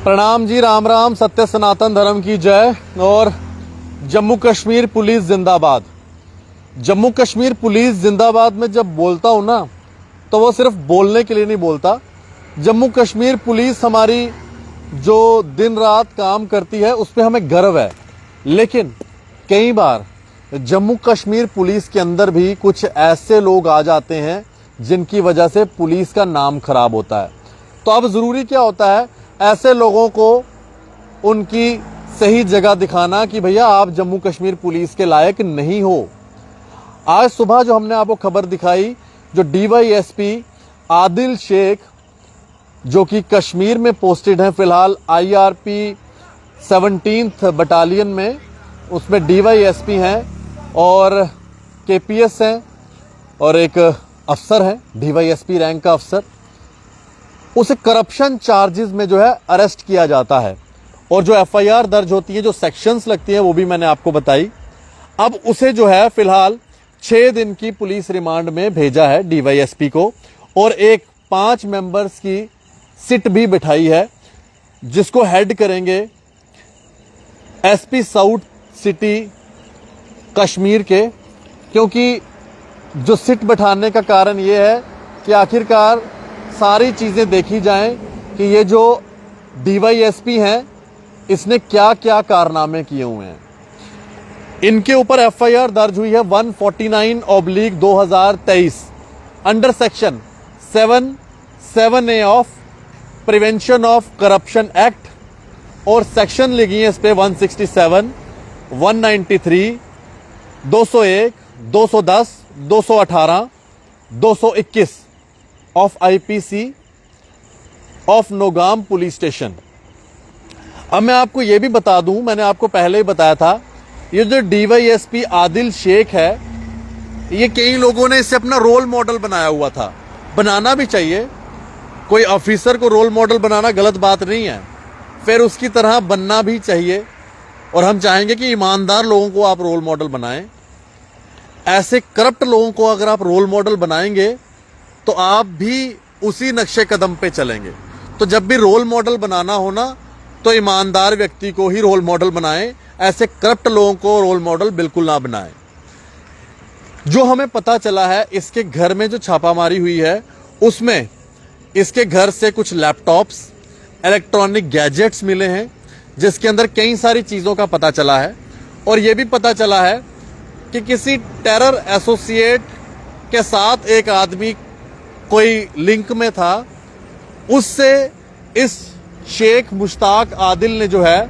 प्रणाम जी, राम राम, सत्य सनातन धर्म की जय। और जम्मू कश्मीर पुलिस जिंदाबाद। जम्मू कश्मीर जिंदाबाद जिंदाबाद में जब बोलता हूं ना, तो वो सिर्फ बोलने के लिए नहीं बोलता। जम्मू कश्मीर पुलिस हमारी जो दिन रात काम करती है उस पर हमें गर्व है। लेकिन कई बार जम्मू कश्मीर पुलिस के अंदर भी कुछ ऐसे लोग आ जाते हैं जिनकी वजह से पुलिस का नाम खराब होता है। तो अब जरूरी क्या होता है, ऐसे लोगों को उनकी सही जगह दिखाना कि भैया आप जम्मू कश्मीर पुलिस के लायक नहीं हो। आज सुबह जो हमने आपको खबर दिखाई, जो डीवाईएसपी आदिल शेख जो कि कश्मीर में पोस्टेड हैं, फिलहाल आईआरपी 17th बटालियन में, उसमें डीवाईएसपी हैं और केपीएस हैं और एक अफसर है डीवाईएसपी रैंक का अफसर। उसे करप्शन चार्जेस में जो है अरेस्ट किया जाता है और जो एफआईआर दर्ज होती है, जो सेक्शंस लगती हैं, वो भी मैंने आपको बताई। अब उसे जो है फिलहाल 6 दिन की पुलिस रिमांड में भेजा है डीवाईएसपी को, और एक 5 मेंबर्स की सिट भी बिठाई है जिसको हेड करेंगे एसपी साउथ सिटी कश्मीर के। क्योंकि जो सिट बिठाने का कारण ये है कि आखिरकार सारी चीजें देखी जाएं कि ये जो डीवाईएसपी हैं इसने क्या क्या कारनामे किए हुए हैं। इनके ऊपर एफआईआर दर्ज हुई है 149/2023 under section 7A of prevention of corruption act, और सेक्शन लगी है इस पे 167, 193, 201, 210, 218, 221 of IPC of Nowgam police station. अब मैं आपको यह भी बता दूं, मैंने आपको पहले ही बताया था, ये जो डीवाईएसपी आदिल शेख है, ये कई लोगों ने इसे अपना रोल मॉडल बनाया हुआ था। बनाना भी चाहिए, कोई ऑफिसर को रोल मॉडल बनाना गलत बात नहीं है, फिर उसकी तरह बनना भी चाहिए। और हम चाहेंगे कि ईमानदार लोगों को आप रोल मॉडल बनाएं। ऐसे करप्ट लोगों को अगर आप रोल मॉडल बनाएंगे तो आप भी उसी नक्शे कदम पे चलेंगे। तो जब भी रोल मॉडल बनाना हो ना, तो ईमानदार व्यक्ति को ही रोल मॉडल बनाएं, ऐसे करप्ट लोगों को रोल मॉडल बिल्कुल ना बनाएं। जो हमें पता चला है, इसके घर में जो छापामारी हुई है उसमें इसके घर से कुछ लैपटॉप्स, इलेक्ट्रॉनिक गैजेट्स मिले हैं जिसके अंदर कई सारी चीजों का पता चला है। और यह भी पता चला है कि किसी टेरर एसोसिएट के साथ एक आदमी कोई लिंक में था, उससे इस शेख मुश्ताक आदिल ने जो है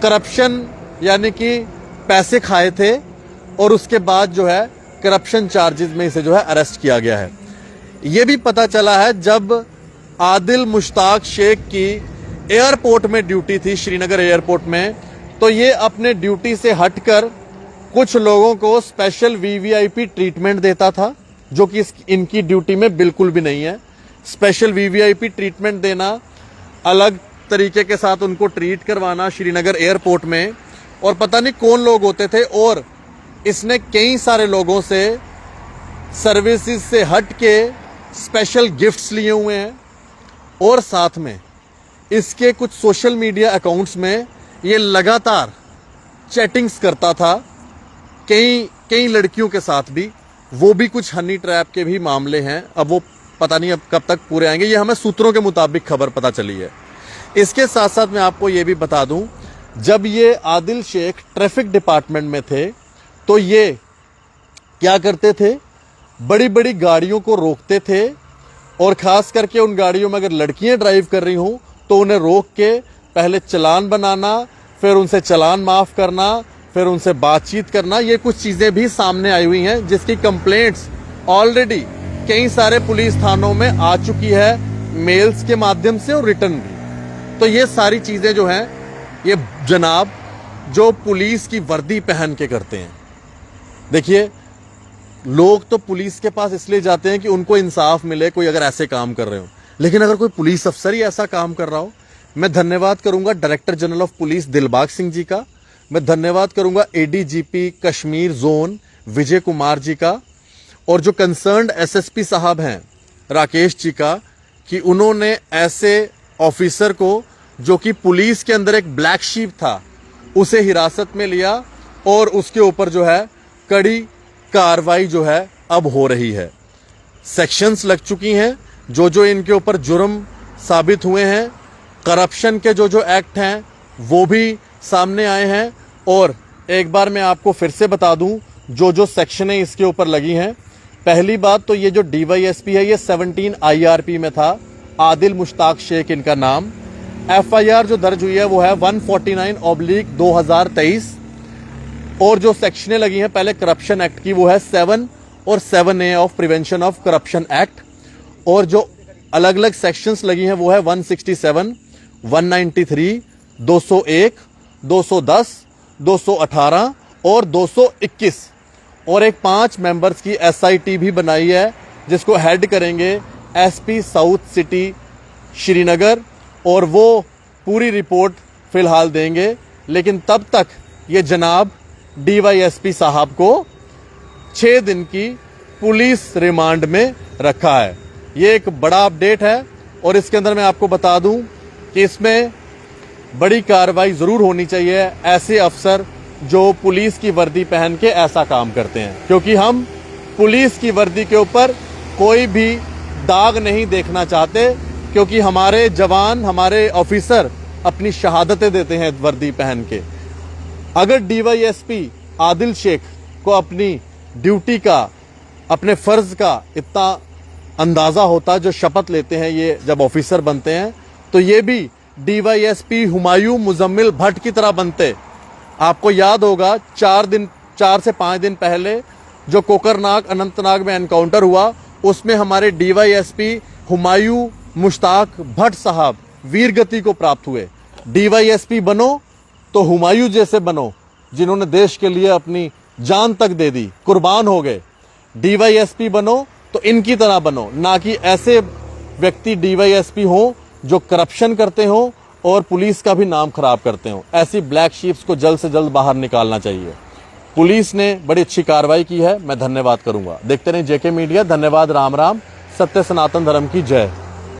करप्शन यानी कि पैसे खाए थे, और उसके बाद जो है करप्शन चार्जेस में इसे जो है अरेस्ट किया गया है। यह भी पता चला है जब आदिल मुश्ताक शेख की एयरपोर्ट में ड्यूटी थी, श्रीनगर एयरपोर्ट में, तो ये अपने ड्यूटी से हटकर कुछ लोगों को स्पेशल वीवीआईपी ट्रीटमेंट देता था, जो कि इनकी ड्यूटी में बिल्कुल भी नहीं है। स्पेशल वीवीआईपी ट्रीटमेंट देना, अलग तरीके के साथ उनको ट्रीट करवाना श्रीनगर एयरपोर्ट में, और पता नहीं कौन लोग होते थे। और इसने कई सारे लोगों से सर्विसेज से हट के स्पेशल गिफ्ट्स लिए हुए हैं, और साथ में इसके कुछ सोशल मीडिया अकाउंट्स में ये लगातार चैटिंग्स करता था कई लड़कियों के साथ भी। वो भी कुछ हनी ट्रैप के भी मामले हैं। अब वो पता नहीं अब कब तक पूरे आएंगे, ये हमें सूत्रों के मुताबिक खबर पता चली है। इसके साथ साथ मैं आपको ये भी बता दूं, जब ये आदिल शेख ट्रैफिक डिपार्टमेंट में थे तो ये क्या करते थे, बड़ी बड़ी गाड़ियों को रोकते थे, और खास करके उन गाड़ियों में अगर लड़कियां ड्राइव कर रही हों तो उन्हें रोक के पहले चालान बनाना, फिर उनसे चालान माफ करना, फिर उनसे बातचीत करना। ये कुछ चीजें भी सामने आई हुई हैं जिसकी कंप्लेंट्स ऑलरेडी कई सारे पुलिस थानों में आ चुकी है, मेल्स के माध्यम से और रिटर्न भी। तो ये सारी चीजें जो हैं, ये जनाब जो पुलिस की वर्दी पहन के करते हैं। देखिए, लोग तो पुलिस के पास इसलिए जाते हैं कि उनको इंसाफ मिले, कोई अगर ऐसे काम कर रहे हो। लेकिन अगर कोई पुलिस अफसर ही ऐसा काम कर रहा हो, मैं धन्यवाद करूंगा director general of police Dilbagh Singh ji का, मैं धन्यवाद करूंगा एडीजीपी कश्मीर जोन विजय कुमार जी का, और जो कंसर्न्ड एसएसपी साहब हैं राकेश जी का, कि उन्होंने ऐसे ऑफिसर को जो कि पुलिस के अंदर एक ब्लैक शीप था, उसे हिरासत में लिया और उसके ऊपर जो है कड़ी कार्रवाई जो है अब हो रही है। सेक्शंस लग चुकी हैं, जो इनके ऊपर जुर्म साबित हुए हैं, करप्शन के जो एक्ट हैं वो भी सामने आए हैं। और एक बार मैं आपको फिर से बता दूं जो सेक्शनें इसके ऊपर लगी हैं। पहली बात तो ये जो डीवाईएसपी है ये 17 IRP में था, आदिल मुश्ताक शेख इनका नाम। FIR जो दर्ज हुई है वो है 149/2023। और जो सेक्शनें लगी हैं पहले करप्शन एक्ट की वो है 7 और 7A of prevention of corruption act. और जो अलग अलग सेक्शंस लगी हैं वो है 167, 193, 201, 210, 218 और 221। और एक 5 मेंबर्स की SIT भी बनाई है जिसको हेड करेंगे SP साउथ सिटी श्रीनगर, और वो पूरी रिपोर्ट फिलहाल देंगे। लेकिन तब तक ये जनाब DYSP साहब को 6 दिन की पुलिस रिमांड में रखा है। ये एक बड़ा अपडेट है और इसके अंदर मैं आपको बता दूं कि इसमें बड़ी कार्रवाई जरूर होनी चाहिए ऐसे अफसर जो पुलिस की वर्दी पहन के ऐसा काम करते हैं, क्योंकि हम पुलिस की वर्दी के ऊपर कोई भी दाग नहीं देखना चाहते, क्योंकि हमारे जवान, हमारे ऑफिसर अपनी शहादतें देते हैं वर्दी पहन के। अगर DYSP आदिल शेख को अपनी ड्यूटी का, अपने फर्ज का इतना अंदाजा होता, जो शपथ लेते हैं ये जब ऑफिसर बनते हैं, तो ये भी DYSP हुमायूं मुजम्मिल भट्ट की तरह बनते। आपको याद होगा 4 से 5 दिन पहले जो कोकरनाग अनंतनाग में एनकाउंटर हुआ, उसमें हमारे DYSP हुमायूं मुश्ताक भट्ट साहब वीरगति को प्राप्त हुए। DYSP बनो तो हुमायूं जैसे बनो, जिन्होंने देश के लिए अपनी जान तक दे दी, कुर्बान हो गए। DYSP बनो तो इनकी तरह बनो, ना कि ऐसे व्यक्ति DYSP हो जो करप्शन करते हो और पुलिस का भी नाम खराब करते हो। ऐसी ब्लैक शीप्स को जल्द से जल्द बाहर निकालना चाहिए। पुलिस ने बड़ी अच्छी कार्रवाई की है, मैं धन्यवाद करूंगा। देखते रहिए JK मीडिया। धन्यवाद। राम राम। सत्य सनातन धर्म की जय।